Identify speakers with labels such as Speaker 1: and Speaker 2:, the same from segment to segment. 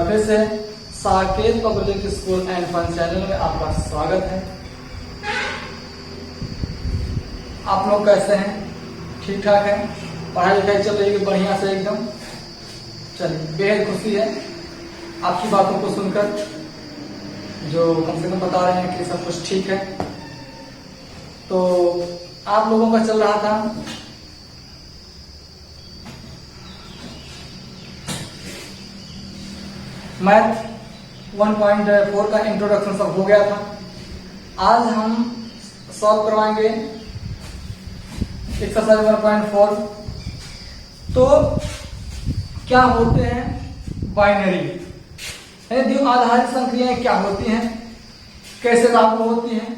Speaker 1: बार फिर से Saket public school and fun channel में आपका स्वागत है। आप लोग कैसे हैं? ठीक ठाक है? पढ़ाई लिखाई चल रही है बढ़िया से एकदम? चलिए, बेहद खुशी है आपकी बातों को सुनकर, जो कम से कम बता रहे हैं कि सब कुछ ठीक है। तो आप लोगों का चल रहा था मैथ 1.4 का इंट्रोडक्शन सब हो गया था। आज हम सॉल्व करवाएंगे एक्सरसाइज 1.4। तो क्या होते हैं बाइनरी, द्विघात आधारित संक्रियाएं क्या होती हैं, कैसे लागू होती हैं,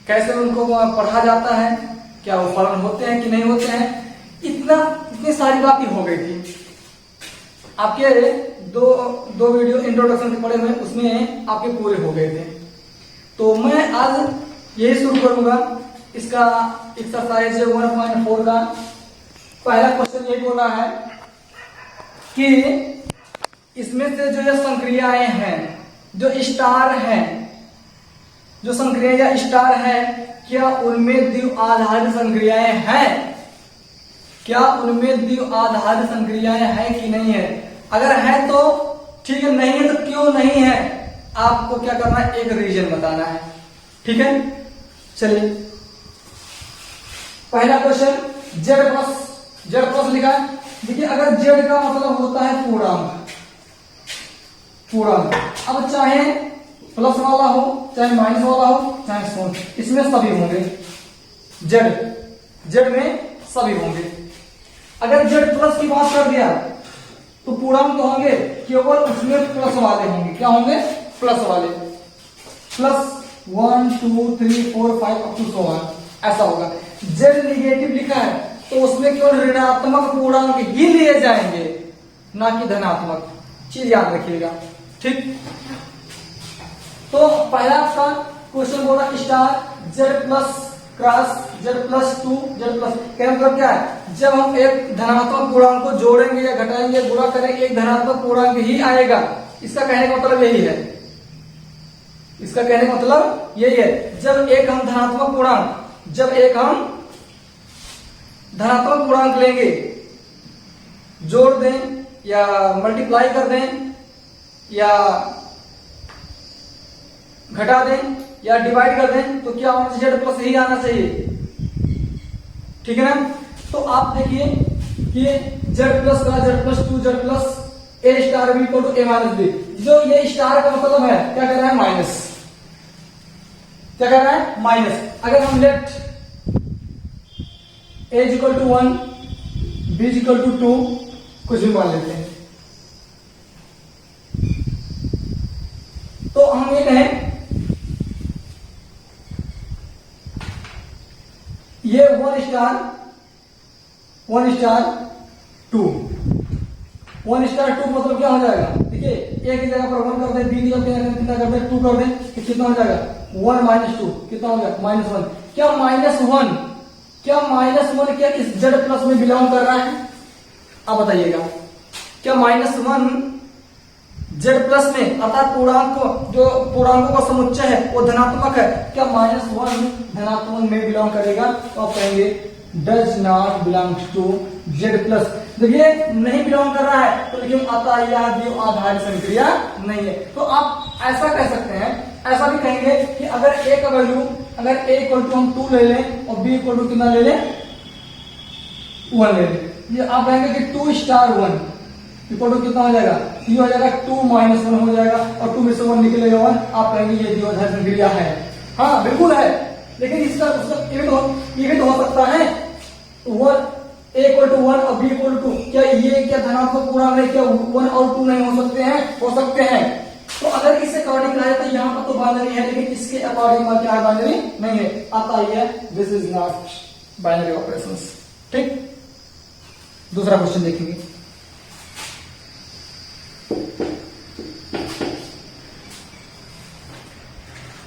Speaker 1: कैसे उनको पढ़ा जाता है, क्या वो फलन होते हैं कि नहीं होते हैं, इतनी सारी बातें हो गई थी। आपके दो वीडियो इंट्रोडक्शन के पढ़े हुए उसमें आपके पूरे हो गए थे। तो मैं आज यही शुरू करूंगा इसका एक्सरसाइज 1.4 का। पहला क्वेश्चन यही बोल रहा है कि इसमें से जो ये संक्रियाएं हैं, जो स्टार हैं, जो संक्रियाएं या स्टार है, क्या उनमें द्विआधारित संक्रियाएं हैं? क्या उनमें द्विआधारित संक्रियाएं हैं कि नहीं है? अगर है तो ठीक है, नहीं है तो क्यों नहीं है? आपको क्या करना है, एक रीजन बताना है। ठीक है, चलिए पहला क्वेश्चन जेड प्लस लिखा है। देखिए, अगर जेड का मतलब होता है पूर्णांक, अब चाहे प्लस वाला हो, चाहे माइनस वाला हो, चाहे शून्य, इसमें सभी होंगे। जेड में सभी होंगे। अगर जेड प्लस की बात कर दिया तो पूर्णांक तो होंगे, केवल उसमें प्लस वाले होंगे। क्या होंगे? प्लस वाले। प्लस 1 2 3 4 5 अप टू 100 ऐसा होगा। जेड निगेटिव लिखा है तो उसमें केवल ऋणात्मक पूर्णांक ही लिए जाएंगे, ना कि धनात्मक। चीज याद रखिएगा, ठीक। तो पहला आपका क्वेश्चन बोला star Z plus cross Z plus 2 Z plus, क्या मतलब क्या है? जब हम एक धनात्मक पूर्णांक को जोड़ेंगे या घटाएंगे, गुणा करेंगे, एक धनात्मक पूर्णांक ही आएगा। इसका कहने का मतलब यही है, इसका कहने का मतलब यही है। जब एक हम धनात्मक पूर्णांक लेंगे, जोड़ दें या मल्टीप्लाई कर दें या घटा दें या डिवाइड कर दें, तो क्या होना चाहिए? जेड प्लस ही आना चाहिए। ठीक है ना? तो आप देखिए कि जेड प्लस का Z plus 2 Z plus a star B equal to A minus b. जो ये स्टार का मतलब है, क्या कर रहा है? माइनस। क्या कर रहा है? माइनस। अगर हम let a equal to 1 B equal to 2 कुछ भी मान लेते हैं, तो हम ये कहें ये 1 स्टार 2 मतलब क्या हो जाएगा? देखिए, ए की जगह पर 1 कर दें, बी की जगह कितना कर दें? 2 कर दें, तो कितना हो जाएगा? 1 माइनस 2 कितना हो गया? -1। क्या -1 क्या इस जेड प्लस में बिलोंग कर रहा है? आप बताइएगा, क्या -1 जेड प्लस में, अर्थात जो पूर्णांकों का समुच्चय है वो धनात्मक है, क्या -1 धनात्मक में बिलोंग करेगा? तो आप कहेंगे does not belongs to Z plus. देखिए, नहीं बिलोंग कर रहा है तो लिखिए द्विआधारित संक्रिया नहीं है। तो आप ऐसा कह सकते हैं, ऐसा भी कहेंगे कि अगर ए का वैल्यू, अगर ए इक्वल टू हम 2 ले लें और बी इक्वल टू कितना ले लें? 1 ले लें, ये आप कहेंगे कि 2 स्टार 1 इक्वल टू कितना हो जाएगा? ये हो जाएगा 2 माइनस 1 हो जाएगा, और 2 में से 1 निकलेगा 1। आप कहेंगे ये द्विआधारित संक्रिया है। हाँ बिल्कुल है, लेकिन इसका ये भी तो हो सकता है 1 ए इक्वल टू 1 और बी इक्वल टू 2। क्या धनात्मक पूर्णांक है? क्या 1 और 2 नहीं हो सकते हैं? हो सकते हैं। तो अगर इससे अकॉर्डिंग आए तो यहाँ पर तो बाइनरी है, लेकिन इसके अकॉर्डिंग क्या है? बाइनरी नहीं है। आता ही है this is not binary operations. ठीक, दूसरा क्वेश्चन देखेंगे।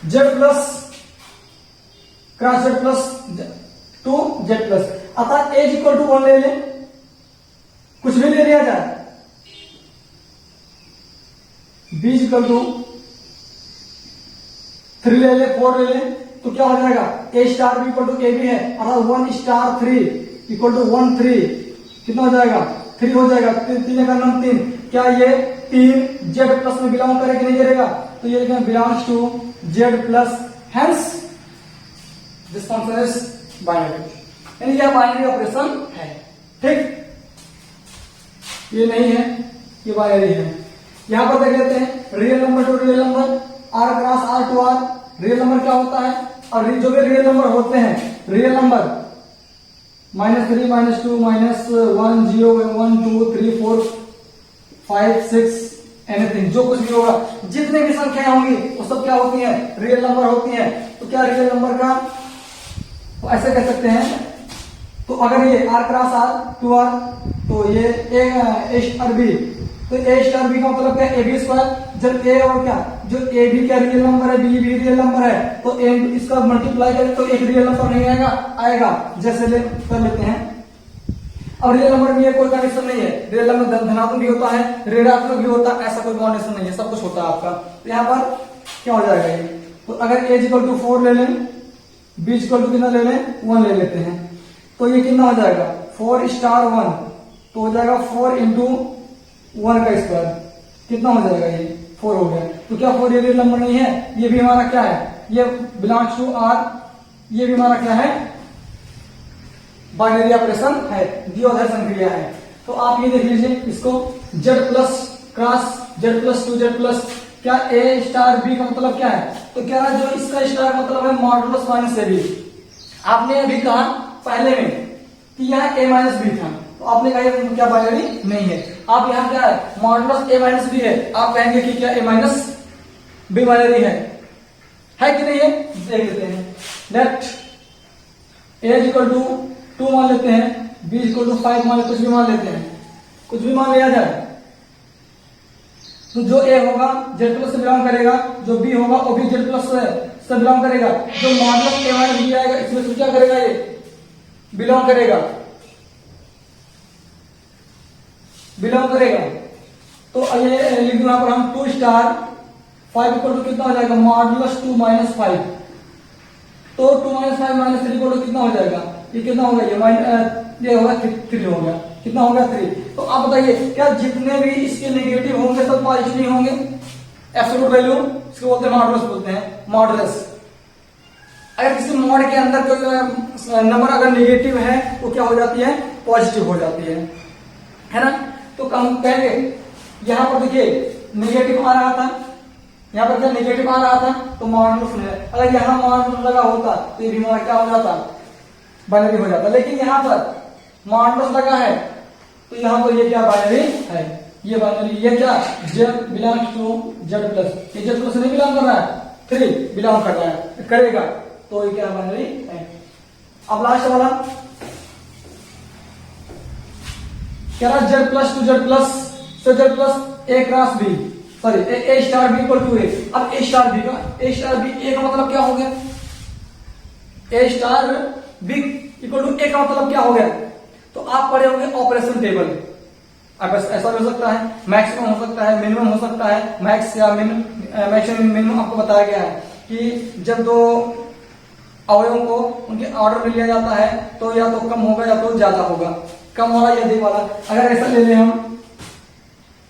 Speaker 1: Z plus cross Z plus 2 Z plus, अर्थात एज इक्वल टू 1 ले लें, कुछ भी ले लिया जाए, बी इक्वल टू 3 ले ले, 4 ले ले, तो क्या हो जाएगा, A star B equal to A B है, अर्थात 1 स्टार 3 इक्वल टू 1 3, कितना हो जाएगा, 3 हो जाएगा, 3 का नाम 3। क्या ये 3 जेड प्लस में बिलोंग करेगा कि नहीं करेगा, तो ये लिखेंगे belongs to Z plus, hence this function is binary, यानी यह बाइनरी ऑपरेशन है। ठीक, ये नहीं है, ये बाइनरी है। यहां पर देख लेते हैं real number to real number, R cross R to R, real number क्या होता है, और जो भी रियल नंबर होते हैं, रियल नंबर -3 -2 -1 0 1 2 3 4 5 6 एनीथिंग, जो कुछ भी होगा, जितने भी संख्याएं होंगी वो सब क्या होती हैं, रियल नंबर होती हैं। तो क्या रियल नंबर का तो ऐसे कह सकते हैं, तो अगर ये R cross R to R, तो ये ए स्टार बी, तो ए स्टार बी का मतलब क्या, ए बी स्क्वायर, जब ए और क्या, जो ए बी क्या रियल नंबर है, बी भी रियल नंबर है, तो ए इसका मल्टीप्लाई करें तो एक रियल नंबर नहीं आएगा, जैसे कर लेते हैं। अब रियल नंबर में ये कोई कंडीशन नहीं है, रियल नंबर धनात्मक भी होता है, ऋणात्मक भी होता है, ऐसा कोई कंडीशन नहीं है, सब कुछ होता है आपका। तो यहाँ पर क्या हो जाएगा ये, तो अगर ए इक्वल टू 4 ले लें, बी इक्वल टू कितना ले लें, 1 ले लेते हैं, तो ये कितना हो जाएगा, 4 स्टार 1, तो हो जाएगा 4 इंटू 1 का स्क्वायर, कितना हो जाएगा, ये 4 हो गया। तो क्या 4 ये रियल नंबर नहीं है, ये भी हमारा क्या है, ये बिलोंग्स टू आर, ये भी हमारा क्या है, बाइनरी ऑपरेशन है, द्विआधारी संक्रिया है। तो आप ये देख लीजिए इसको, Z plus cross Z plus to Z plus, क्या ए स्टार बी का मतलब क्या है, तो क्या जो इसका स्टार मतलब है मॉडुलस माइनस ए बी। आपने अभी कहा पहले में कि यहाँ ए माइनस बी था, तो आपने कहा ये क्या बाइनरी नहीं है। आप यहाँ क्या है, मॉडुलस ए माइनस बी है, आप कहेंगे कि क्या ए माइनस बी बाइनरी है कि नहीं है, देख लेते हैं। नेक्स्ट ए इक्वल टू 2 मान लेते हैं, बी इक्वल टू 5 मान लेते, कुछ भी मान लेते हैं, कुछ भी मान लिया जाए, तो जो ए होगा जेड प्लस से बिलोंग करेगा, जो बी होगा वो भी जेड प्लस से बिलोंग करेगा, जो मॉडुलस ए माइनस बी आएगा इसमें से क्या करेगा, ये बिलोंग करेगा, तो ये लिख दूं यहां पर हम 2 स्टार 5 इक्वल टू कितना हो जाएगा, मॉडुलस 2 माइनस 5, तो 2 माइनस 5 माइनस 3 इक्वल टू कितना हो जाएगा, ये कितना होगा, ये होगा 3 हो गया, कितना होगा 3। तो आप बताइए क्या जितने भी इसके नेगेटिव होंगे सब पॉजिटिव होंगे, एब्सोल्यूट वैल्यू इसको बोलते हैं मॉडुलस, बोलते हैं मॉडुलस। अगर किसी मॉड के अंदर कोई नंबर अगर नेगेटिव है तो क्या हो जाती है, पॉजिटिव हो जाती है ना। तो हम कहेंगे यहां पर देखिए नेगेटिव आ रहा था, यहाँ पर क्या नेगेटिव आ रहा था, तो मॉडुलस है, अगर यहाँ मॉडुलस लगा होता तो ये भी हमारा क्या हो जाता, बाइनरी हो जाता। लेकिन यहाँ पर मॉडुलस लगा है तो यहाँ पर ये क्या बाइनरी है, ये बाइनरी, ये क्या Z belongs to Z plus, ये जेड प्लस नहीं बिलोंग कर रहा है, 3 बिलोंग कर रहा है, करेगा, तो ये क्या बाइनरी है। अब लास्ट वाला क्या रहा, Z plus to Z plus, तो Z plus A cross B, sorry A star B equal to A. अब ए स्टार बी का मतलब क्या हो गया, A star B equal to A का मतलब क्या हो गया, तो आप पढ़े होंगे ऑपरेशन टेबल। अब ऐसा हो सकता है, मैक्सिमम हो सकता है, मिनिमम हो सकता है, मैक्स या मैक्सिमम मिनिमम आपको बताया गया है कि जब दो अवयवों को उनके ऑर्डर में लिया जाता है तो या तो कम होगा या तो ज्यादा होगा, कम वाला या अधिक वाला। अगर ऐसा ले लें हम,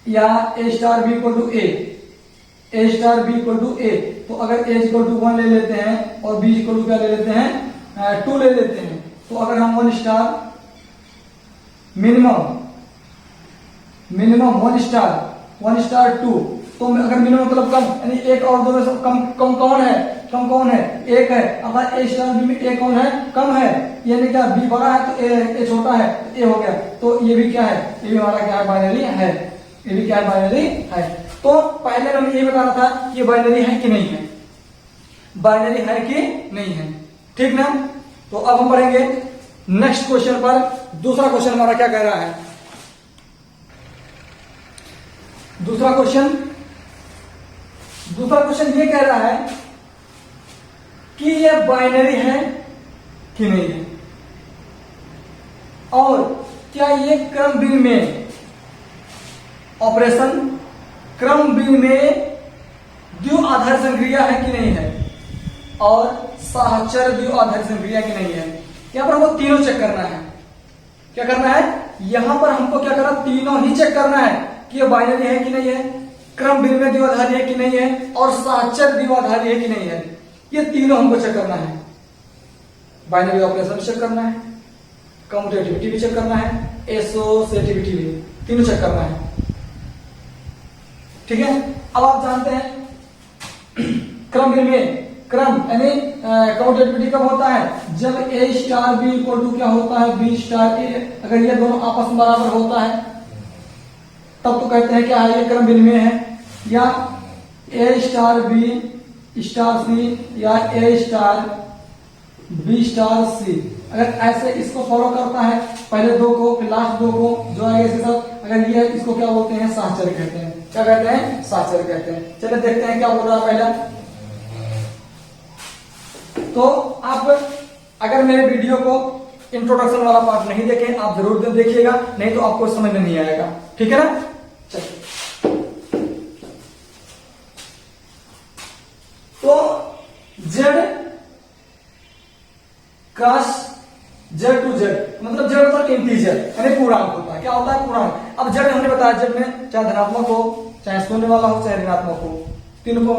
Speaker 1: या A star B equal to A star B equal to A, तो अगर ए इक्वल टू 1 ले लेते हैं और बी इक्वल टू क्या ले लेते हैं, 2 ले लेते हैं, तो अगर हम 1 स्टार मिनिमम 1 स्टार 2, तो अगर मिनिमम मतलब कम, यानी एक और दो में सब कम कौन है, एक है। अब ए स्टार बी में ए कौन है, कम है, यानी क्या बी बड़ा है तो ए छोटा है, तो ए हो गया, तो ये भी क्या है, ये भी हमारा क्या है, बाइनरी है, ये भी क्या है, बाइनरी है। तो पहले हमें ये बताना था कि बाइनरी है कि नहीं है, बाइनरी है कि नहीं है, ठीक ना। तो अब हम पढ़ेंगे नेक्स्ट क्वेश्चन पर। दूसरा क्वेश्चन हमारा क्या कह रहा है, दूसरा क्वेश्चन ये कह रहा है कि ये बाइनरी है कि नहीं है, और क्या ये क्रम भिन्न में ऑपरेशन क्रम बी में द्विआधारी संक्रिया है कि नहीं है और साहचर्य द्विआधारी संक्रिया की नहीं है। यहां पर हमको तीनों चेक करना है। क्या करना है? यहां पर हमको क्या करना, तीनों ही चेक करना है कि ये बाइनरी है कि नहीं है, क्रम बी में द्विआधारी है कि नहीं है और साहचर्य द्विआधारी है कि नहीं है। ये तीनों हमको चेक करना है। बाइनरी ऑपरेशन चेक करना है, कम्यूटेटिविटी भी चेक करना है, एसोसिएटिविटी भी, तीनों चेक करना है। ठीक है। अब आप जानते हैं क्रम बी में क्रम यानी कम्यूटेटिविटी कब होता है? जब ए स्टार बी इक्वल टू क्या होता है, बी स्टार ए। अगर ये दोनों आपस में बराबर होता है तब तो कहते हैं क्या है, ये क्रम विनिमय है। या A star B star c या A star B star c, अगर ऐसे इसको फॉलो करता है, पहले दो को फिर लास्ट दो को जो आएगा इसके साथ, अगर ये इसको क्या बोलते हैं, साहचर्य कहते हैं। क्या कहते हैं? साहचर्य कहते हैं। चलिए देखते हैं क्या बोल रहा है पहला। तो आप अगर मेरे वीडियो को इंट्रोडक्शन वाला पार्ट नहीं देखें, आप जरूर देखिएगा, नहीं तो आपको समझ में नहीं आएगा। ठीक है ना? चलिए, तो Z cross Z to Z, मतलब जेड मतलब इंटीजर यानी पूर्णांक होता है। क्या होता है? पूर्णांक। अब जेड हमने बताया, जेड में चाहे धनात्मक हो, चाहे शून्य वाला हो, चाहे ऋणात्मक हो, तीनों को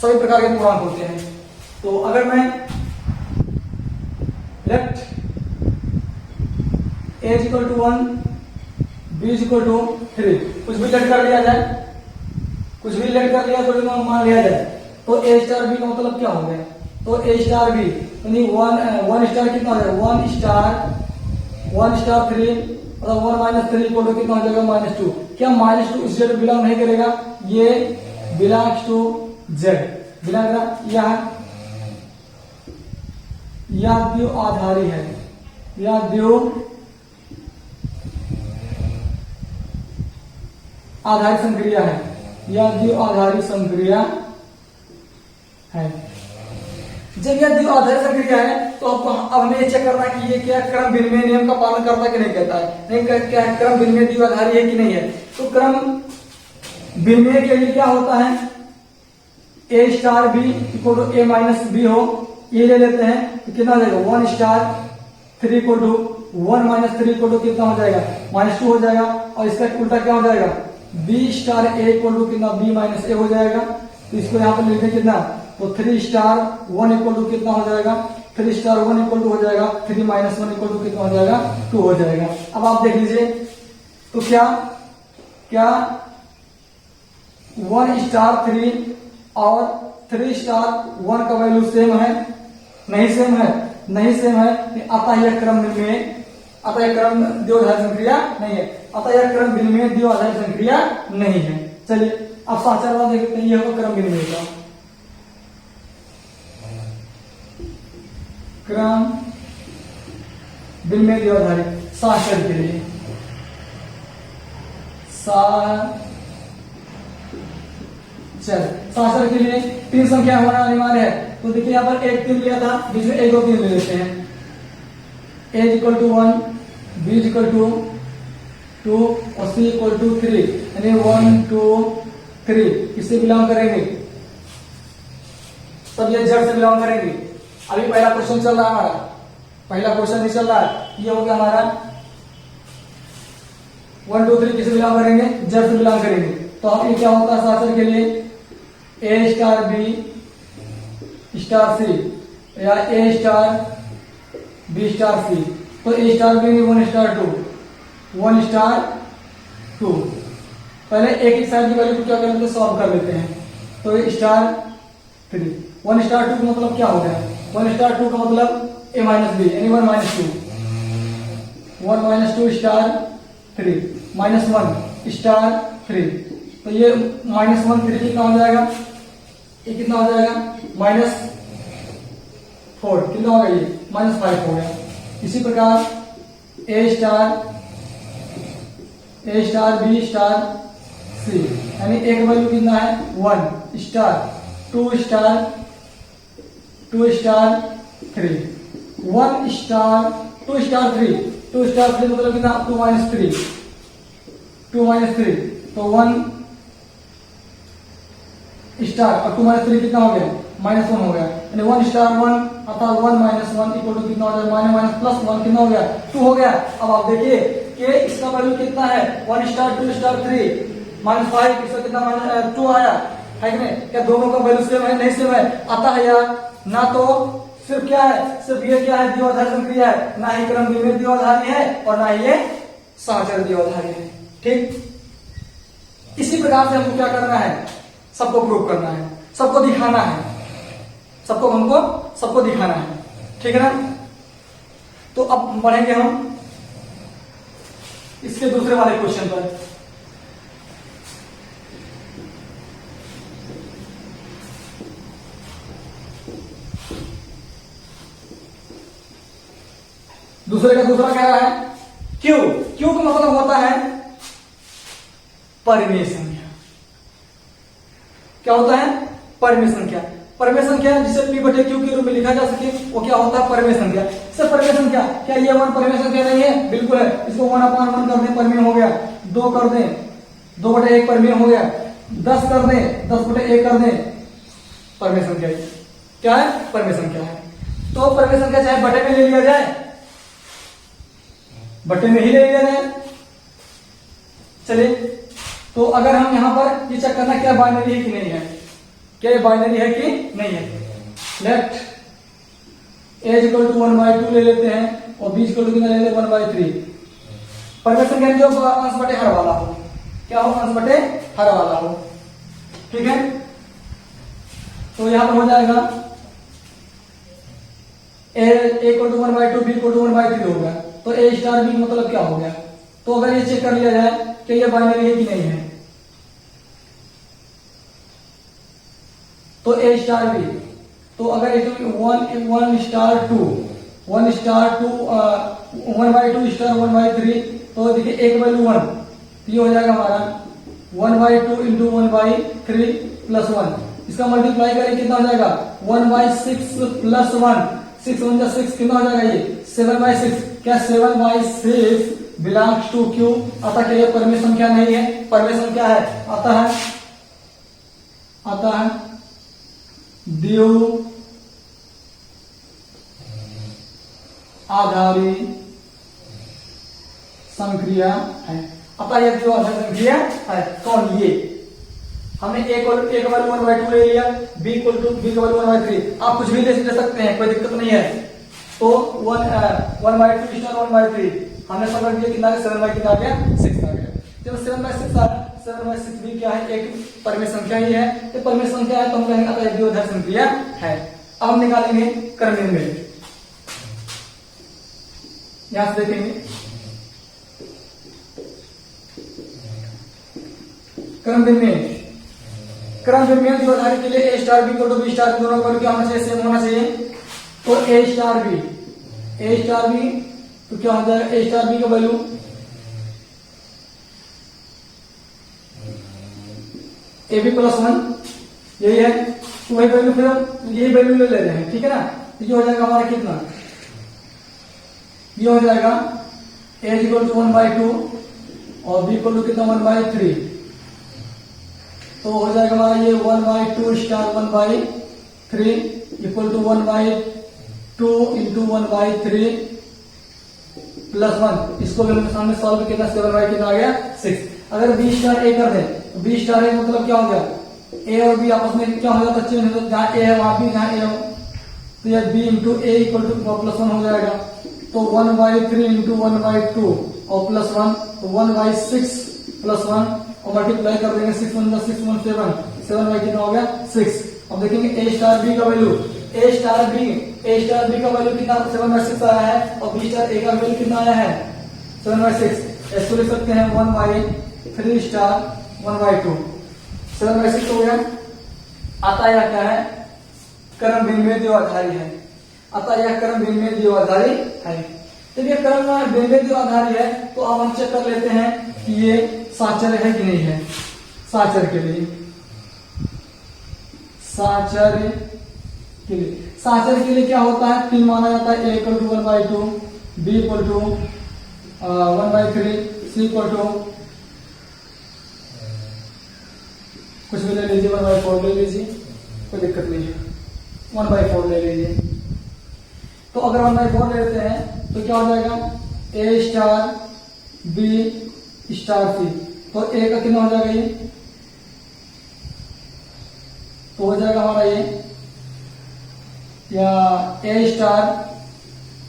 Speaker 1: सभी प्रकार के पूर्णांक होते हैं। तो अगर मैं left a equal to 1 B equal to 3 कुछ भी लेट कर लिया जाए, कुछ भी लेट कर लिया तो मान लिया जाए, तो ए स्टार बी का मतलब क्या हो गया? तो ए स्टार बी यानी वन स्टार कितना हो जाएगा? वन स्टार 3 मतलब 1 माइनस 3 इक्वल टू कितना हो जाएगा? -2। क्या -2 इस जेड बिलोंग नहीं करेगा? ये बिलोंग्स टू जेड, बिलोंग या द्विआधारी है, या आधारी संक्रिया है, या द्विआधारी संक्रिया है। जब यह द्विआधारी संक्रिया है तो अब हमें ये चेक करना है कि ये क्या क्रम विनिमय नियम का पालन करता है कि नहीं करता है। नहीं, क्या है, क्रम विनिमय द्विआधारी है कि नहीं है। तो क्रम विनिमय के लिए क्या होता है? A star B equal to A minus B हो, ये ले लेते हैं तो कितना हो जाएगा? 1 star 3 equal to 1 minus 3 equal to कितना हो जाएगा? -2 हो जाएगा। और इसका उल्टा क्या हो जाएगा? B star a equal to कितना? बी माइनस ए हो जाएगा। तो इसको यहाँ पर लिखें कितना? तो 3 स्टार 1 इक्वल टू कितना हो जाएगा? 3 स्टार 1 इक्वल टू हो जाएगा 3 माइनस 1 इक्वल टू कितना हो जाएगा? 2 हो जाएगा। अब आप देख लीजिए, तो क्या 1 स्टार 3 और 3 स्टार 1 का वैल्यू सेम है? नहीं सेम है, नहीं सेम है। अतः यह क्रम में, अतः यह क्रम द्विआधारी संक्रिया नहीं है, अतः यह क्रम विनिमय द्विआधारी संक्रिया नहीं है। चलिए अब साहचर्य वाला देखते हैं, यह होगा क्रम विनिमय का। क्रम विनिमय द्विआधारी साहचर्य के लिए, साहचर्य के लिए 3 संख्या होना अनिवार्य है। तो देखिए यहाँ पर 1 3 लिया था, बीच में 1 2 3 ले लेते हैं। A equal to 1, B equal to 2 और सी इक्वल टू 3, यानी 1 2 3 किससे बिलोंग करेंगे? सब ये जेड से बिलोंग करेंगे। अभी पहला क्वेश्चन चल रहा है हमारा, पहला क्वेश्चन नहीं चल रहा है, ये हो गया हमारा 1 2 3 किससे बिलोंग करेंगे? जेड से बिलोंग करेंगे। तो अब ये क्या होता है साहचर्य के लिए? ए स्टार बी स्टार सी या A star B star c. तो ए स्टार बी 1 स्टार 2 पहले एक ही साइड की वैल्यू को क्या कर लेते हैं? सॉल्व कर लेते हैं। तो स्टार 3 1 स्टार 2 का मतलब क्या हो गया? 1 स्टार 2 का मतलब ए माइनस बी यानी 1 minus 2, 1 minus 2 star 3 minus 1 star 3। तो ये -1 3 कितना हो जाएगा? ये कितना हो जाएगा? -4 कितना हो गया? ये -5 हो गया। इसी प्रकार ए स्टार बी स्टार सी यानी एक वैल्यू कितना है? 1 स्टार 2 स्टार 3 1 स्टार 2 स्टार 3 मतलब कितना? 2 माइनस 3 तो 1 स्टार और 2 माइनस 3 कितना हो गया, -1 हो गया, यानी 1 स्टार 1 अर्थात 1 माइनस 1 इक्वल टू कितना हो जाएगा, माइनस प्लस 1 कितना हो गया, 2 हो गया। अब आप देखिए कि इसका वैल्यू कितना है, 1 स्टार 2 स्टार 3 -5, इसका कितना -2 आया है कि नहीं। क्या दोनों का वैल्यू सेम है, नहीं सेम है, आता है यार ना। तो सिर्फ क्या है, सिर्फ ये क्या है, द्विआधारी संक्रिया है, ना ही क्रम विमेय द्विआधारी है और ना ही ये सहचर द्विआधारी है। ठीक, इसी प्रकार से हमको क्या करना है, सबको प्रूव करना है, सबको दिखाना है, सबको दिखाना है, ठीक है ना। तो अब बढ़ेंगे हम इसके दूसरे वाले क्वेश्चन पर। दूसरे का दूसरा कह रहा है क्यू। क्यू का मतलब होता है परिमेय संख्या। क्या होता है, परिमेय संख्या। परिमेय संख्या जिसे P बटे Q के रूप में लिखा जा सके वो क्या होता है, परिमेय संख्या। इससे परिमेय संख्या, क्या ये 1 परिमेय संख्या नहीं है, बिल्कुल है। इसको 1/1 कर दें, परिमेय हो गया। 2 कर दें, 2/1 परिमेय हो गया। 10 कर दें, 10/1 कर दें, परिमेय संख्या। क्या है, परिमेय संख्या है। तो परिमेय संख्या चाहे बटे में ले लिया जाए, बटे में ही ले लिया जाए। चलिए, तो अगर हम यहां पर ये चेक करना क्या बाइनरी है कि नहीं है, क्या ये बाइनरी है कि नहीं है। लेफ्ट a इक्वल टू 1/2 ले लेते हैं और b इक्वल टू कितना ले लेते हैं, 1/3। परिमेय संख्या जो अंश बटे हर वाला हो, क्या हो, अंश बटे हर वाला हो, ठीक है। तो यहां पर हो जाएगा a equal to 1/2, b equal to 1/3 होगा। तो a स्टार b मतलब क्या हो गया। तो अगर ये चेक कर लिया जाए कि ये बाइनरी है कि नहीं है, तो a स्टार b, तो अगर 1 स्टार 2 1 स्टार 2 1/2 स्टार 1/3, तो देखिए एक वैल्यू 1, तो ये हो जाएगा हमारा 1/2 इंटू 1/3 प्लस 1। इसका मल्टीप्लाई करें कितना हो जाएगा, 1/6 प्लस 1, 6 1 जा 6 कितना हो जाएगा, ये 7/6। क्या 7/6 बिलोंग्स टू क्यू। अतः क्या ये परिमेय संख्या नहीं है, परिमेय संख्या है। आता है द्विआधारी संक्रिया है। अतः यह द्विआधारी संक्रिया है। कौन, ये हमने एक वैल्यू 1/2 ले लिया, b इक्वल टू b का वैल्यू 1/3। आप कुछ भी ले सकते हैं, कोई दिक्कत नहीं है। तो 1/2 स्टार 1/3 हमने समझ लिया कितना, 7/6 आ गया, 6 आ गया। जब 7/6 आ गया, 7/6 भी क्या है, एक परिमेय संख्या ही है। तो परिमेय संख्या है तो हम कहेंगे अतः द्विआधारी संक्रिया है। अब हम निकालेंगे क्रम विमेय। यहां से देखेंगे क्रम विमेय। क्रम विमेय द्विआधारी के लिए a star b equal to b star दोनों का क्या होना चाहिए, सेम होना चाहिए। तो a स्टार b तो क्या हो जाएगा, a स्टार b का वैल्यू ab प्लस 1 यही है। तो वही वैल्यू फिर हम यही वैल्यू ले रहे हैं, ठीक है ना। तो ये हो जाएगा हमारा कितना, ये हो जाएगा a इक्वल टू 1/2 और b इक्वल टू कितना 1/3। तो हो जाएगा हमारा ये 1/2 star 1/3 equal to 1/2 into 1/3 plus 1। इसको भी हमने सामने सॉल्व कितना, 7 कितना आ गया, 6। अगर b स्टार a कर दें तो b स्टार a मतलब क्या हो गया, a और b आपस में क्या हो जाता है, चेंज हो जाता है। जहां a है वहां b, जहां a हो तो यह b into a equal two plus 1 हो जाएगा। तो 1/3 इंटू 1/2 और प्लस 1, तो 1/6 प्लस 1 और मल्टीप्लाई कर देंगे, 6 1 6 1 7 7 कितना हो गया, 6। अब देखेंगे a स्टार b का वैल्यू, a स्टार b का वैल्यू कितना 7/6 आया है और b स्टार a का वैल्यू कितना आया है, 7/6। इसको लिख सकते हैं 1/3 स्टार 1/2, 7/6 हो गया। आता यह क्या है, क्रम विमेय द्विआधारी है। अतः यह क्रम विमेय द्विआधारी है। जब ये क्रम विमेय द्विआधारी है तो अब हम चेक कर लेते हैं कि ये साचर है कि नहीं है। साचर के लिए क्या होता है, 3 माना जाता है। a equal to 1/2, b equal to 1/3, c equal to कुछ भी ले लीजिए, 1/4 ले लीजिए, कोई दिक्कत नहीं है, 1/4 ले लीजिए। तो अगर 1/4 ले लेते हैं तो क्या हो जाएगा, A star B star c, तो ए का कितना हो जाएगा ये, तो हो जाएगा हमारा ये, या A star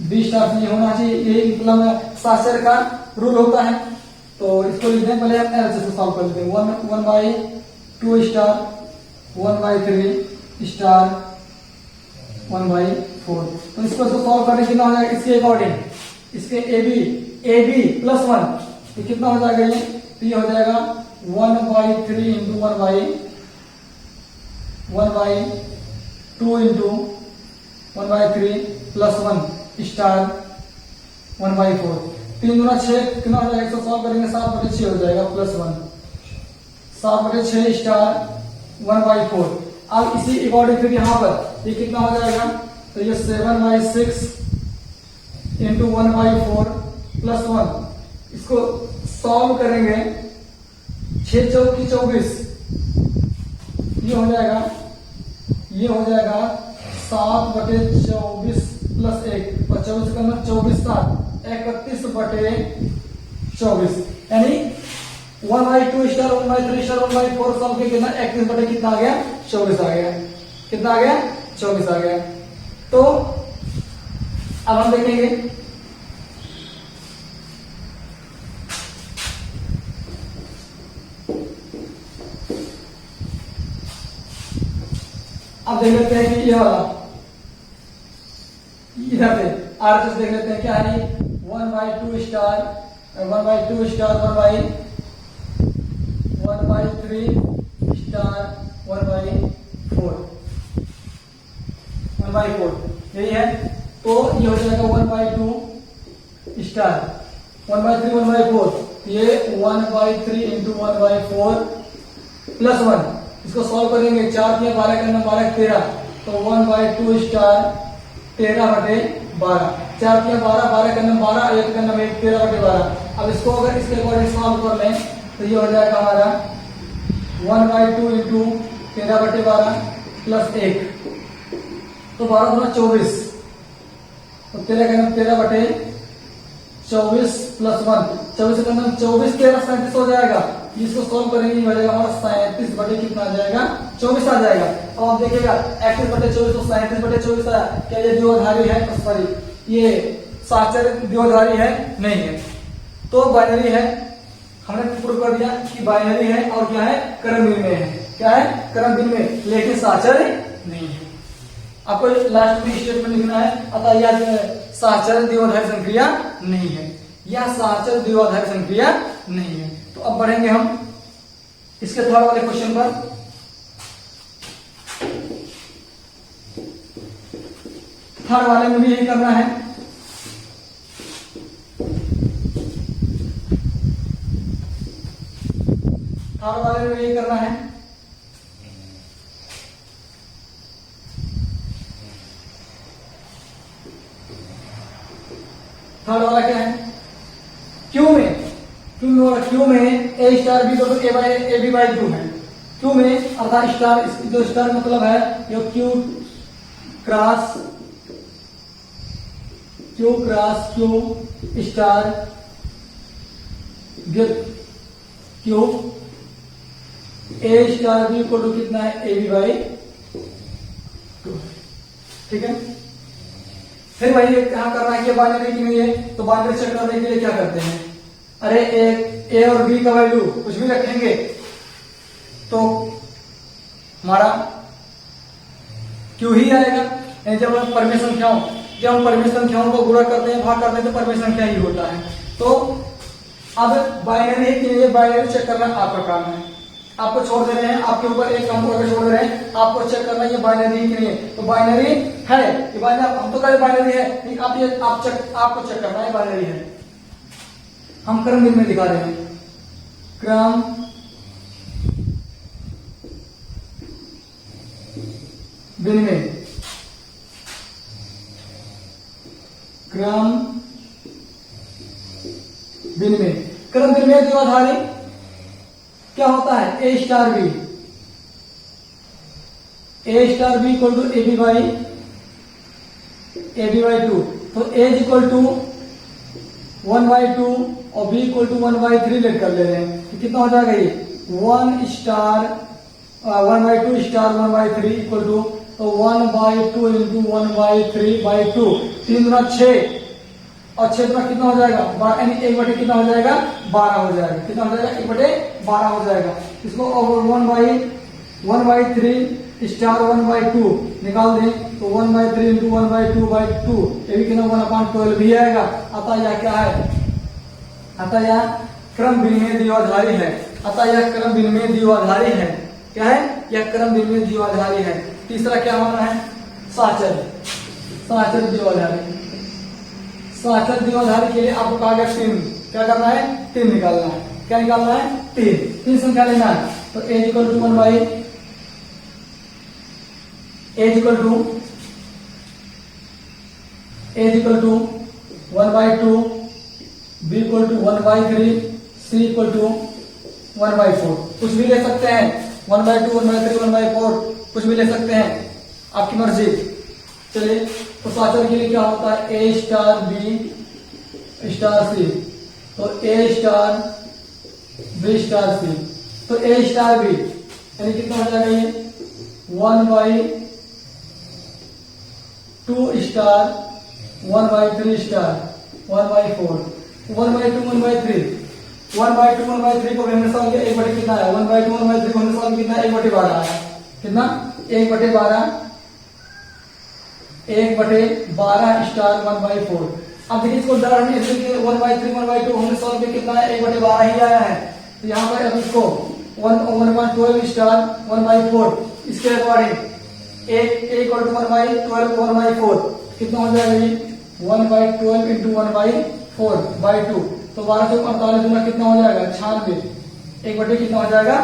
Speaker 1: B star c होना चाहिए, ये मतलब साशर का रूल होता है। तो इसको लिख दें, पहले हम एलसीएम से सॉल्व कर लेते हैं। 1/2 स्टार 1/3 स्टार 1/4, तो इसको सॉल्व करने कितना हो जाएगा, इसके अकॉर्डिंग, इसके ए बी प्लस 1, तो कितना हो जाएगा ये, तो ये हो जाएगा 1/3 इंटू 1/2 इंटू 1/3 प्लस 1 स्टार 1/4, 3 गुना 6 कितना हो जाएगा, इसको सॉल्व करेंगे 7/6 हो जाएगा प्लस 1, 7/6 स्टार 1/4। अब इसी अकॉर्डिंग फिर यहाँ पर ये कितना हो जाएगा, तो ये 7/6 इंटू 1/4 प्लस 1, इसको सॉल्व करेंगे 6 चौकी 24, ये हो जाएगा 7/24 प्लस 1, और 24 का मतलब 24 7 31/24, यानी 1/2 स्टार 1/3 स्टार 1/4 सॉल्व के कितना 31 बटे कितना आ गया, 24 आ गया, कितना आ गया, 24 आ गया। तो अब हम देखेंगे अब देख लेते हैं कि ये वाला इधर से आरएचएस देख लेते हैं क्या है, 1/2 स्टार 1/2 स्टार 1/3 स्टार 1/4 यही है। तो ये हो जाएगा 1/2 स्टार 1/3 1/4, ये 1/3 इंटू 1/4 प्लस 1, इसको सॉल्व करेंगे 4 के 12 का 12 13, तो 1/2 स्टार 13/12, 4 के 12 12 का 12 1 का 1 13/12। अब इसको अगर इसके अकॉर्डिंग सॉल्व कर लें तो ये हो जाएगा हमारा 1/2 इंटू 13/12 प्लस 1, तो 12 गुना 24, तो 13 का 13/24 प्लस 1, 24 का 24 13 37 हो जाएगा। इसको सॉल्व करेंगे हो जाएगा हमारा 37 बटे कितना आ जाएगा, 24 आ जाएगा। अब आप देखिएगा 31/24 तो 37/24 आया, क्या ये द्विआधारी है, सॉरी ये साचर द्विआधारी है, नहीं है, तो बाइनरी है। हमने प्रूव कर दिया कि बाइनरी है और क्या है, क्रमभिन्न में है, क्या है, क्रमभिन्न में, लेकिन साचर नहीं है। आपको लास्ट में स्टेटमेंट लिखना है, अतः यह साचर द्विआधारी संक्रिया नहीं है, यह साचर द्विआधारी संक्रिया नहीं है। तो अब बढ़ेंगे हम इसके थर्ड वाले क्वेश्चन पर। थर्ड वाले में भी यही करना है, थर्ड वाले में यही करना है। थर्ड वाला क्या है, क्यू में ए स्टार बी तो ए बी बाई क्यू है, क्यू में अर्थात स्टार, जो स्टार मतलब है ये Q cross Q star Q a star b को कितना है, ए बी बाई 2, ठीक है। फिर वही क्या करना है कि बाइनरी की नहीं है, तो बाइनरी चेक करने के लिए क्या करते हैं, अरे ए और बी का वैल्यू कुछ भी रखेंगे तो हमारा क्यू ही आएगा। जब हम परिमेय संख्याओं को गुणा करते हैं, भाग करते हैं, तो परिमेय संख्या ही होता है। तो अब बाइनरी के लिए बाइनरी चेक करना आपका काम है, आपको छोड़ दे रहे हैं, आपके ऊपर एक काम करके छोड़ दे रहे हैं, आपको चेक करना ये बाइनरी की नहीं है। तो बाइनरी है, ये बाइनरी हम तो कहे बाइनरी है, आपको चेक करना है बाइनरी है। हम क्रमभिन्न में दिखा रहे हैं, क्रमभिन्न में द्विआधारी क्या होता है, A star B A star B equal to A B by two. तो ए इज इक्वल टू 1/2 और बी इक्वल टू 1/3 लेट कर ले रहे हैं। तो कितना हो जाएगा ये 1/2 स्टार 1/3 इक्वल टू, तो 1/2 इंटू 1/3/2, 3 गुना 6 और 6 गुना कितना हो जाएगा 12, यानी 1/, कितना हो जाएगा 12 हो जाएगा। कितना हो जाएगा 1/12 हो जाएगा। इसको 1/3 स्टार 1/2 निकाल दें तो 1/3 इंटू 1/2/2, ये भी कितना 1/12 भी आएगा। अतः यह क्या है, अतः यह क्रम विनिमेय द्विआधारी है। अतः यह क्रम विनिमेय द्विआधारी है। क्या है, यह क्रम विनिमेय द्विआधारी है। तीसरा क्या होना है, साचर द्विआधारी। साचर द्विआधारी के लिए आपको कहा गया 3, क्या करना है 3 निकालना है। क्या निकालना है 3 संख्या लेना है। तो a equal to 1/2 b equal to 1/3, c equal to 1/4। कुछ भी ले सकते हैं, 1/2 1/3 1/4 कुछ भी ले सकते हैं, आपकी मर्जी। चलिए, तो साचर के लिए क्या होता है a star b star c। तो a star b star c, तो a स्टार b यानी कितना हो जाएगा ये 1/2 स्टार 1/3 स्टार 1/4, 1/2 1/3 को हमने सॉल्व किया, 1/, कितना है 1/2 1/3 को हमने सॉल्व कितना 1/12 आया। कितना 1/12 स्टार 1/4। अब देखिए इसको उदाहरण 1/3 1/2 हमने सॉल्व किया, कितना है 1/12 ही आया है। तो यहाँ पर अब इसको 1/12 स्टार 1/4 इसके अकॉर्डिंग एक और 1/12 1/4 कितना हो जाएगा ये 1/12 इंटू 1/4/2। तो 12 से 48 गुना कितना हो जाएगा 96, 1/, कितना हो जाएगा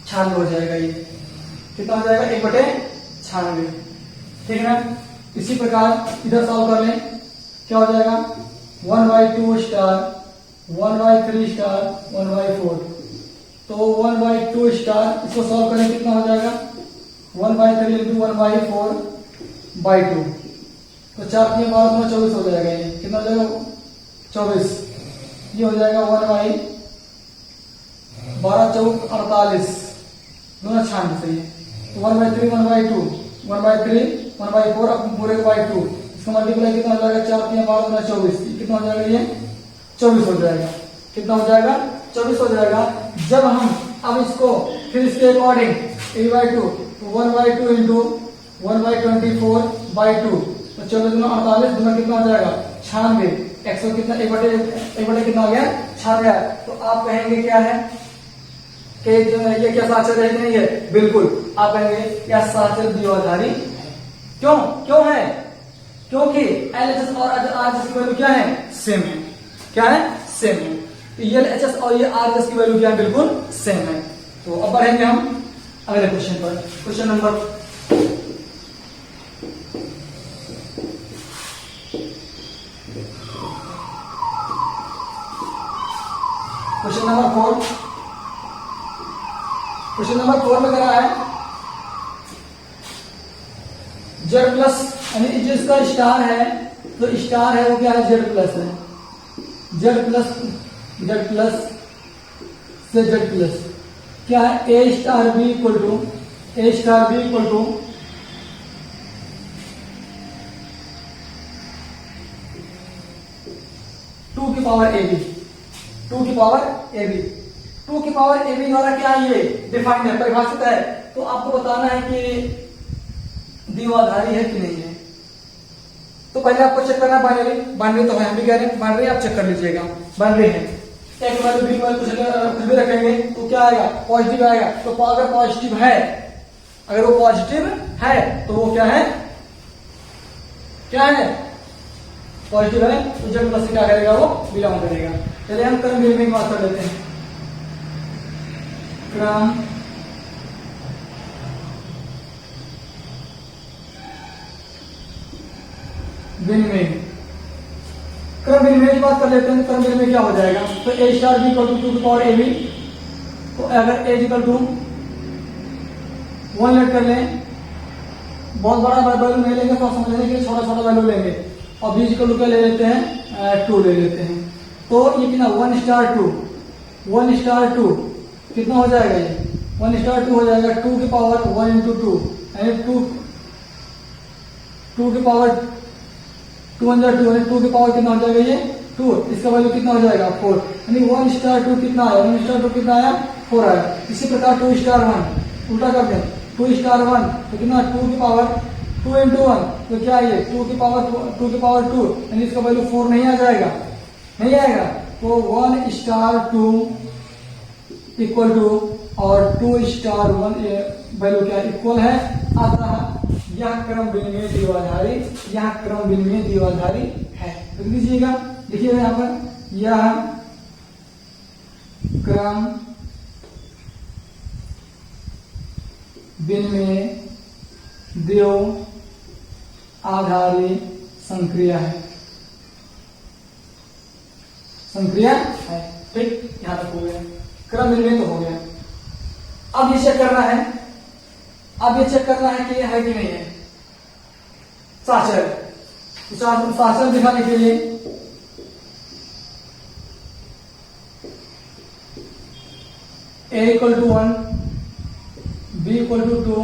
Speaker 1: 96 हो जाएगा। ये कितना हो जाएगा 1/96, ठीक है ना। इसी प्रकार इधर सॉल्व कर लें, क्या हो जाएगा 1/2 स्टार 1/3 स्टार 1/4। तो 1/2 स्टार इसको सॉल्व करें, कितना हो जाएगा 1/3 इंटू 1/4/2। तो 4 में 12 24 हो जाएगा। ये कितना हो जाएगा 24। ये हो जाएगा 1/12 4 48 दोनों 96 से। तो 1/3 1/2 1/3 1/4 अब पूरे 2 इसका मल्टीप्लाई कितना हो जाएगा 4 में 12 24, कितना हो जाएगा ये 24 हो जाएगा। कितना हो जाएगा 24 हो जाएगा। जब हम अब इसको फिर इसके अकॉर्डिंग a/2 तो 1/2 इंटू 1/24/2, तो 24 गुना 48 गुना कितना हो जाएगा 96, 100 कितना 1/, कितना हो गया 96। तो आप कहेंगे क्या है कि ये क्या साचर है कि नहीं है, बिल्कुल आप कहेंगे यह साचर द्विआधारी। क्यों है, क्योंकि LHS और RHS की वैल्यू क्या है सेम है। क्या है सेम है। तो ये LHS और ये RHS की वैल्यू क्या है बिल्कुल सेम है। तो अब बढ़ेंगे हम अगले क्वेश्चन पर। Question number 4। क्वेश्चन नंबर 4 में करा है Z प्लस, यानी जिसका स्टार है तो स्टार है वो क्या है Z प्लस है। Z प्लस से Z प्लस क्या है a star b equal to 2 की पावर ab 2 की पावर ab द्वारा क्या है ये डिफाइंड है, परिभाषित है। तो आपको बताना है कि द्विआधारी है कि नहीं है। तो पहले आपको चेक करना बाइनरी तो हम भी कह रहे हैं बाइनरी, आप चेक कर लीजिएगा बाइनरी है। एक वैल्यू बी वैल्यू कुछ भी रखेंगे तो क्या आएगा पॉजिटिव आएगा। तो अगर पॉजिटिव है, अगर वो पॉजिटिव है तो वो क्या है पॉजिटिव है। तो Z प्लस से क्या करेगा वो बिलोंग करेगा। चलिए हम क्रम विनिमय की बात कर लेते हैं। क्रम विनिमय की बात कर लेते हैं। क्रम विनिमय क्या हो जाएगा, तो a star b equal to 2 की पावर ab। तो अगर a इक्वल टू 1 लेट कर लें बहुत बड़ा वैल्यू नहीं लेंगे, तो समझने के लिए छोटा छोटा वैल्यू लेंगे। और b इक्वल टू क्या ले लेते हैं, 2 ले लेते हैं। तो ये कितना 1 स्टार 2, 1 स्टार 2 कितना हो जाएगा, ये 1 स्टार 2 हो जाएगा 2 की पावर 1 इंटू 2, यानी 2 की पावर 2 1 2, यानी 2 की पावर कितना हो जाएगा, ये 2। इसका वैल्यू कितना हो जाएगा 4, यानी 1 स्टार 2 कितना आया, 1 स्टार 2 कितना आया 4 आया। इसी प्रकार 2 स्टार 1 उल्टा कर दें, 2 स्टार 1 तो कितना 2 की पावर 2 इंटू 1, तो क्या है 2 की पावर 2, यानी इसका वैल्यू 4 नहीं आ जाएगा, नहीं आएगा। तो 1 स्टार 2 इक्वल टू और 2 स्टार 1 वैल्यू क्या इक्वल है, अतः यह क्रम विनिमय द्विआधारी, यह क्रम विनिमय द्विआधारी है। लिख लीजिएगा, देखिएगा यहाँ पर, यह क्रम विनिमय द्विआधारी संक्रिया है, संक्रिया है। ठीक, यहां तक हो गया, क्रम विनिमय तो हो गया। अब ये चेक करना है, अब ये चेक करना है कि ये है कि नहीं है साचर। तो साचर दिखाने के लिए a equal to 1, b equal to 2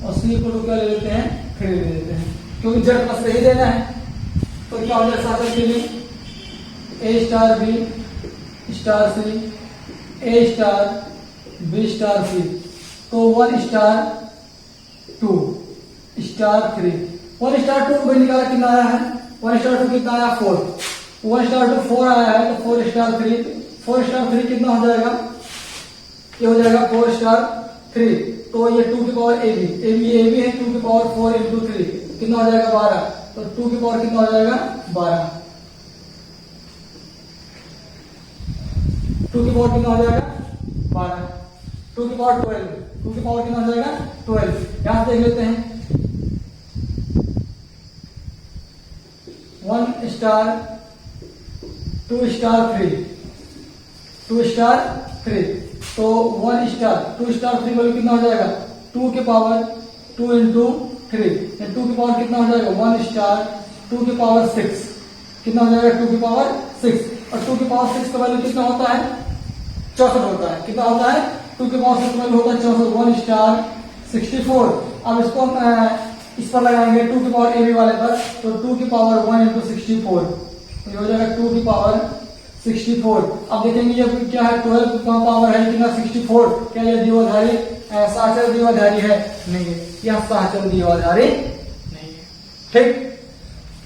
Speaker 1: और c इक्वल टू क्या ले लेते हैं, 3 ले लेते हैं, क्योंकि z प्लस ही देना है। तो क्या हो जाए साचर के लिए a star b star c, a star b star c, तो 1 स्टार 2 स्टार 3, 1 स्टार 2 को निकाला कितना आया है, 1 स्टार 2 कितना आया 4, 1 स्टार 2 4 आया है, तो 4 स्टार 3, 4 स्टार 3 कितना हो जाएगा, ये हो जाएगा 4 स्टार 3। तो ये 2 की पावर ए बी है, 2 की पावर 4 इंटू 3 कितना हो जाएगा 12, तो 2 की पावर कितना हो जाएगा 12, 2 की पावर कितना हो जाएगा 12, 2 की पावर 12, 2 की पावर कितना हो जाएगा 12। यहां से देख लेते हैं 1 स्टार 2 स्टार 3, 2 स्टार 3, तो 1 स्टार 2 स्टार 3 वैल्यू कितना हो जाएगा 2 के पावर 2 इंटू 3, 2 की पावर कितना हो जाएगा 1 स्टार 2 की पावर 6, कितना हो जाएगा 2 की पावर 6, और 2 की पावर 6 का वैल्यू कितना होता है 64 होता है। कितना होता है 2 की पावर 6 का वैल्यू होता है 64, 1 स्टार 64। अब इसको इस पर लगाएंगे 2 की पावर ए बी वाले पर, तो 2 की पावर 1 इंटू 64, ये हो जाएगा 2 की पावर 64। अब देखेंगे ये क्या है 12 का पावर है कितना 64, क्या ये द्विआधारी साचर द्विआधारी है, नहीं है, यह साचर द्विआधारी नहीं है। ठीक,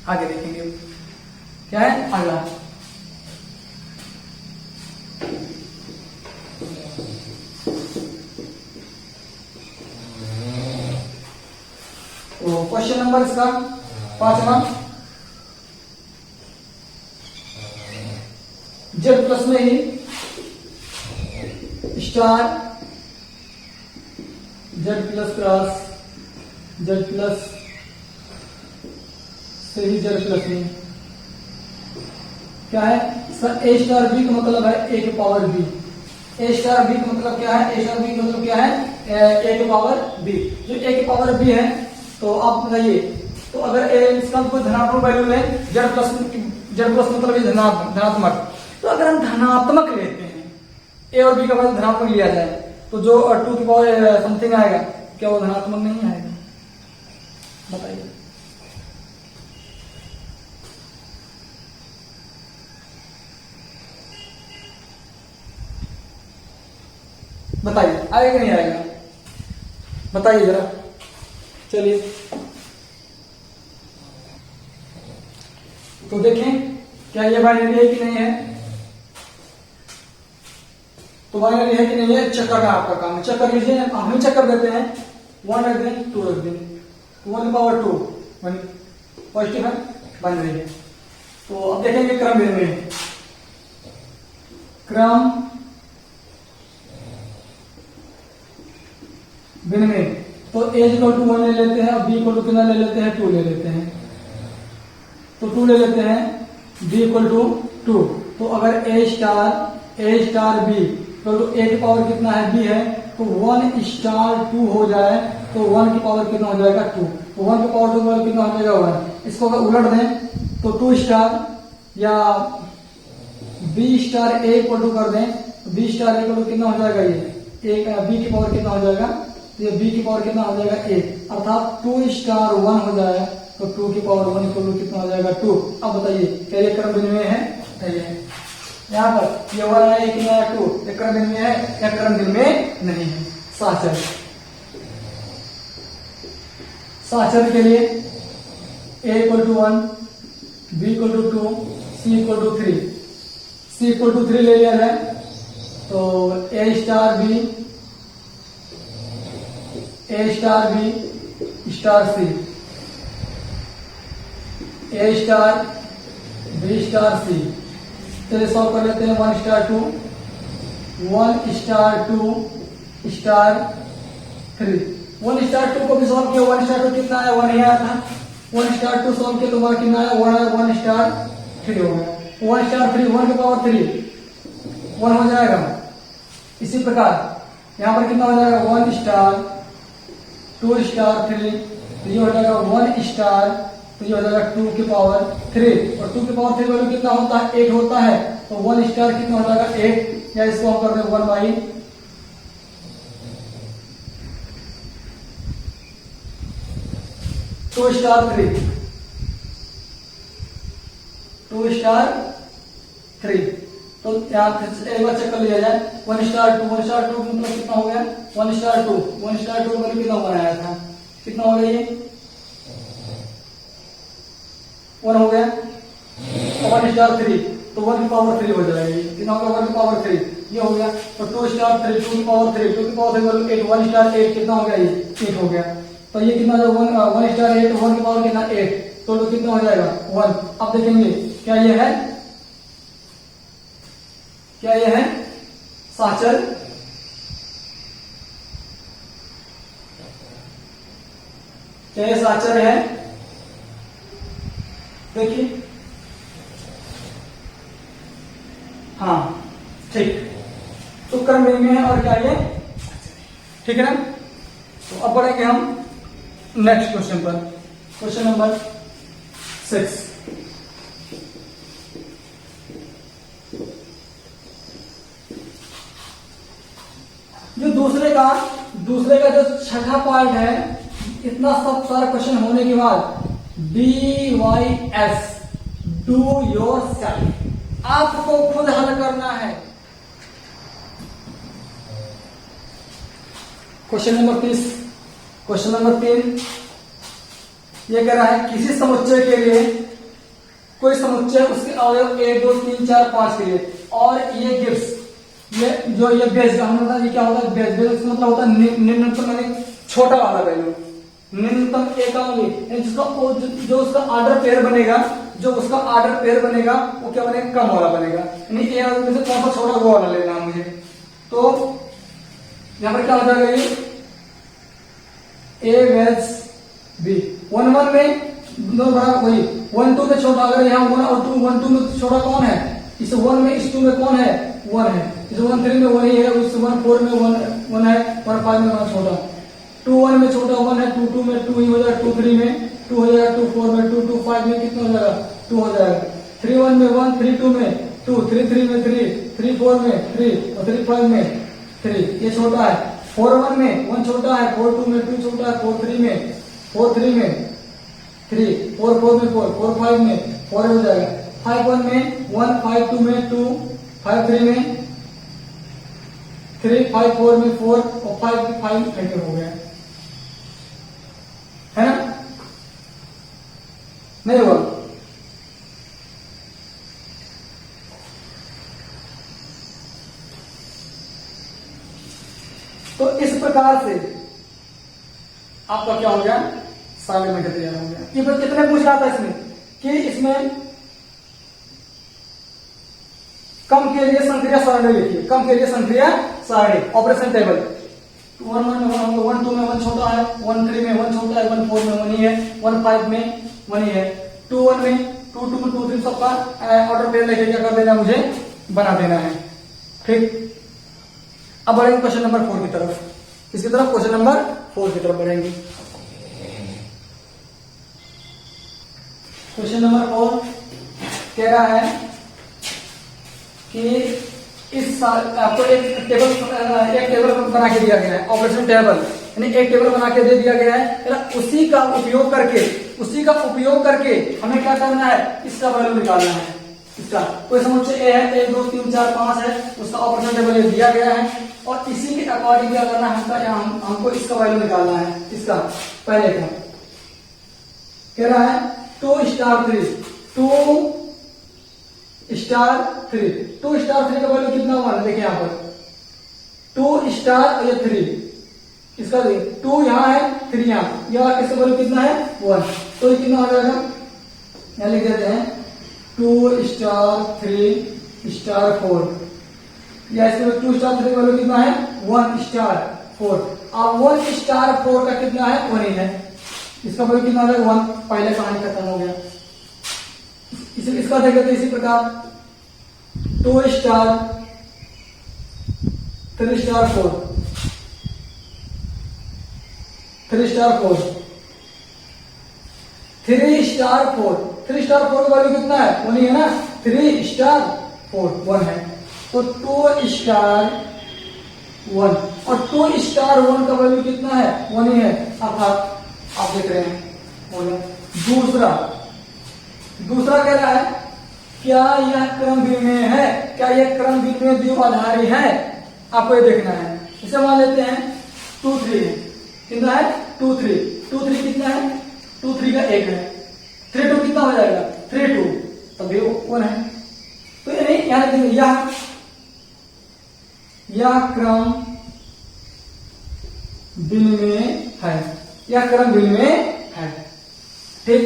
Speaker 1: आगे देखेंगे क्या है अगला। तो क्वेश्चन नंबर इसका 5वां, जेड प्लस में ही star Z plus cross Z plus से ही जेड प्लस में क्या है, ए स्टार बी का मतलब है ए के power B, A star B का मतलब क्या है, ए स्टार बी का मतलब क्या है ए के पावर बी, जो ए के पावर बी है। तो आप बताइए, तो अगर इसका कोई धनात्मक वैल्यू है, जेड प्लस मतलब धनात्मक, तो अगर हम धनात्मक लेते हैं ए और बी का वैल्यू धनात्मक लिया जाए, तो जो 2 की पावर समथिंग आएगा, क्या वो धनात्मक नहीं आएगा, बताइए। बताइए आएगा नहीं आएगा, बताइए जरा, चलिए। तो देखें क्या ये बाइनरी है कि नहीं है, तो बाइनरी है कि नहीं है, चेक करना आपका काम है, चेक कर लीजिए। हम चेक कर देते हैं, 1 रख दें 2 रख दें, 1 पावर 2 पॉजिटिव है, बाइनरी है। तो अब देखेंगे क्रम विनिमय, क्रम विनिमय, तो a इक्वल टू 1 ले लेते हैं, और b इक्वल टू कितना ले लेते हैं 2 ले लेते हैं, तो 2 ले लेते हैं, b इक्वल टू 2। तो अगर a star b equal to a की पावर कितना है b है, तो 1 स्टार 2 हो जाए तो 1 की पावर कितना हो जाएगा 2, तो 1 की पावर 2 कितना हो जाएगा 1। इसको अगर उलट दें तो 2 स्टार या b star a equal to कर दें तो b स्टार इक्वल टू कितना हो जाएगा, ये एक b की पावर कितना हो जाएगा, तो ये b की पावर कितना हो जाएगा a, अर्थात 2 स्टार 1 हो जाएगा, तो 2 की पावर 1 इक्वल टू कितना हो जाएगा 2। अब बताइए क्या ये क्रम विनिमय है, यहाँ पर ये 1 है, कितना है 2, ये क्रम विनिमय है या क्रम विनिमय नहीं है। साचर, साचर के लिए a equal to 1, b equal to 2, c equal to 3, c equal to 3 ले लिया जाए तो a star b star c, a star b star c, चलिए सॉल्व कर लेते हैं। 1 स्टार 2 स्टार 3, 1 स्टार 2 को भी सॉल्व किया, 1 स्टार 2 कितना आया 1 ही आया था, 1 स्टार 2 सॉल्व किया तो हमारा कितना आया 1 आया, 1 स्टार 3 हो गया, 1 स्टार 3 1 की पावर 3 1 हो जाएगा। इसी प्रकार यहाँ पर कितना हो जाएगा 1 स्टार 2 स्टार 3, तो ये हो जाएगा 1 स्टार, तो ये हो जाएगा 2 की पावर 3, और 2 की पावर 3 वैल्यू कितना होता है 8 होता है, तो 1 स्टार कितना हो जाएगा 8, या इसको हम कर दें 1 बाई 2 स्टार 3, 2 स्टार 3, तो यहाँ एक बार चेक कर लिया जाए 1 स्टार 2 मतलब कितना हो गया 1 स्टार 2 वैल्यू कितना बनाया था, कितना हो गया ये 1 हो गया, 1 स्टार 3 तो 1 की पावर 3 हो जाएगी, कितना होगा 1 की पावर 3 ये हो गया, तो 2 स्टार 3 2 की पावर 3 2 की पावर 3 वैल्यू 8, 1 स्टार 8 कितना हो गया ये 8 हो गया, तो ये कितना हो जाएगा 1 स्टार 8 1 की पावर कितना 8, तो कितना हो जाएगा 1। अब देखेंगे क्या ये है, क्या ये है साचर, क्या ये साचर है, देखिए हाँ ठीक, तो क्रम विनिमय है और क्या ये ठीक है ना। तो अब बढ़ेंगे हम नेक्स्ट क्वेश्चन पर, क्वेश्चन नंबर 6। जो दूसरे का जो छठा पार्ट है, इतना सब सारा क्वेश्चन होने के बाद DYS डू योर सेल्फ, आपको खुद हल करना है। क्वेश्चन नंबर 30, क्वेश्चन नंबर 3 ये कह रहा है किसी समुच्चय के लिए, कोई समुच्चय उसके अवयव 1 2 3 4 5 के लिए, और ये गिव्स, ये जो ये बेस हमने ये क्या होता है बेस, बेस मतलब होता है निम्नतम यानी छोटा वाला वैल्यू, निम्नतम एकांगी, जिसका जो उसका ऑर्डर पेयर बनेगा, जो उसका ऑर्डर पेयर बनेगा वो क्या बनेगा कम वाला बनेगा, यानी ए में से कौन सा छोटा वो वाला लेना है मुझे। तो यहां पर क्या हो जाएगा ये ए वेज बी, 1 1 में दोनों बराबर वही, 1 2 में छोटा, अगर यहाँ 1 और 2 1 2 में छोटा कौन है, इस 1 में इस 2 में कौन है 1 है, इस 1 3 में 1 ही है, उस 1 4 में 1 है, 1 5 में 1 छोटा, 2 1 में छोटा 1 है, 2 2 में 2 ही हो जाएगा, 2 3 में 2 हो जाएगा, 2 4 में 2 2 5 में कितना हो जाएगा 2 हो जाएगा, 3 1 में 1 3 2 में 2 3 3 में 3 3 4 में 3 और 3 5 में 3, ये छोटा है, 4 1 में 1 छोटा है, 4 2 में 2 छोटा है, 4 3 में 3 4 4 में 4 4 5 में 4 हो जाएगा, 5 1 में 1 5 2 में 2 5 3 में 3 5 4 में 4 और 5 5 हो गया है ना, नहीं हुआ। तो इस प्रकार से आपका क्या हो गया साइलेंट तैयार हो गया। ये कितने पूछ रहा था इसमें कि इसमें कम के लिए संक्रिया सारणी लिखिए, कम के लिए संक्रिया सारणी ऑपरेशन टेबल, 1 1 में 1 2 में 1 छोटा है, 1 3 में 1 छोटा है, 1 4 में 1 ही है, 1 5 में 1 ही है, 2 1 में 2 2 में 2 3 सबका ऑर्डर पेयर लेके क्या कर देना मुझे बना देना है। ठीक, अब बढ़ेंगे क्वेश्चन नंबर 4 की तरफ। इसकी तरफ क्वेश्चन नंबर 4 की तरफ बढ़ेंगे। क्वेश्चन नंबर 4 कह रहा है कि इस साल आपको एक टेबल बना के दिया गया है, ऑपरेशन टेबल, यानी एक टेबल बना के दे दिया गया है। उसी का उपयोग करके हमें क्या करना है, इसका वैल्यू निकालना है। इसका कोई समुच्चय ए है, 1 2 3 4 5 है, उसका ऑपरेशन टेबल ये दिया गया है और इसी के अकॉर्डिंग क्या करना है, हमको इसका वैल्यू निकालना है। इसका पहले का कह रहा है 2 स्टार 3 का वैल्यू कितना हुआ है, देखिए यहाँ पर 2 स्टार ये 3, इसका 2 यहाँ है 3 यहाँ इसका वैल्यू कितना है 1, तो ये कितना हो जाएगा, यहाँ लिख देते हैं 2 स्टार 3 स्टार 4, या इसके 2 स्टार 3 का वैल्यू कितना है 1 स्टार 4। अब 1 स्टार 4 का कितना है 1 ही है, इसका वैल्यू कितना हो जाएगा 1, पहले कहानी खत्म हो गया। इसका देख लेते इसी प्रकार 2 स्टार 3 स्टार 4 3 स्टार 4 3 स्टार 4 का वैल्यू कितना है 1 ही है ना, 3 स्टार 4 1 है, तो 2 स्टार 1 और 2 स्टार 1 का वैल्यू कितना है 1 ही है, अर्थात आप देख रहे हैं। दूसरा कह रहा है क्या यह क्रम विनिमय है, क्या यह क्रम विनिमय द्विआधारी है, आपको ये देखना है। इसे मान लेते हैं 2 3 है, कितना है 2 3 कितना है 2 3 का 1 है, 3 2 कितना हो जाएगा 3 2, तब ये 1 है। तो यानी यहाँ यह क्रम विनिमय है, यह क्रम विनिमय है। ठीक,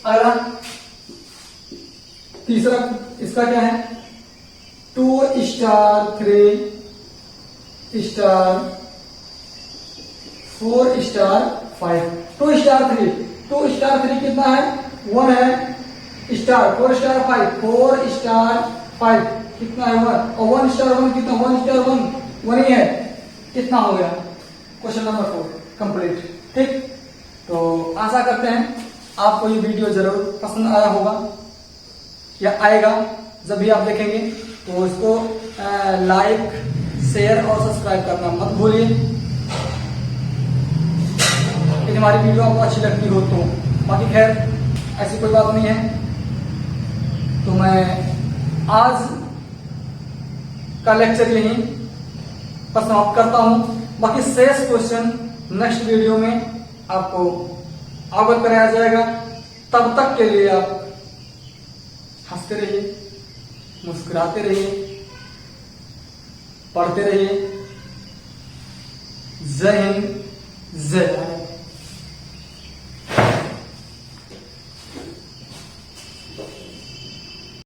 Speaker 1: अगला तीसरा इसका क्या है 2 स्टार 3 स्टार 4 स्टार 5, 2 स्टार 3 कितना है 1 है, स्टार 4 स्टार 5 कितना है 1, और 1 स्टार 1 कितना 1 स्टार 1 ही है, कितना हो गया, क्वेश्चन नंबर 4 कंप्लीट। ठीक, तो आशा करते हैं आपको ये वीडियो जरूर पसंद आया होगा या आएगा। जब भी आप देखेंगे तो इसको लाइक शेयर और सब्सक्राइब करना मत भूलिए। यदि हमारी वीडियो आपको अच्छी लगती हो तो, बाकी खैर ऐसी कोई बात नहीं है। तो मैं आज का लेक्चर यहीं पर समाप्त करता हूं, बाकी शेष क्वेश्चन नेक्स्ट वीडियो में आपको अवगत कराया जाएगा। तब तक के लिए आप हंसते रहिए, मुस्कुराते रहिए, पढ़ते रहिए। जय हिंद, जय भारत।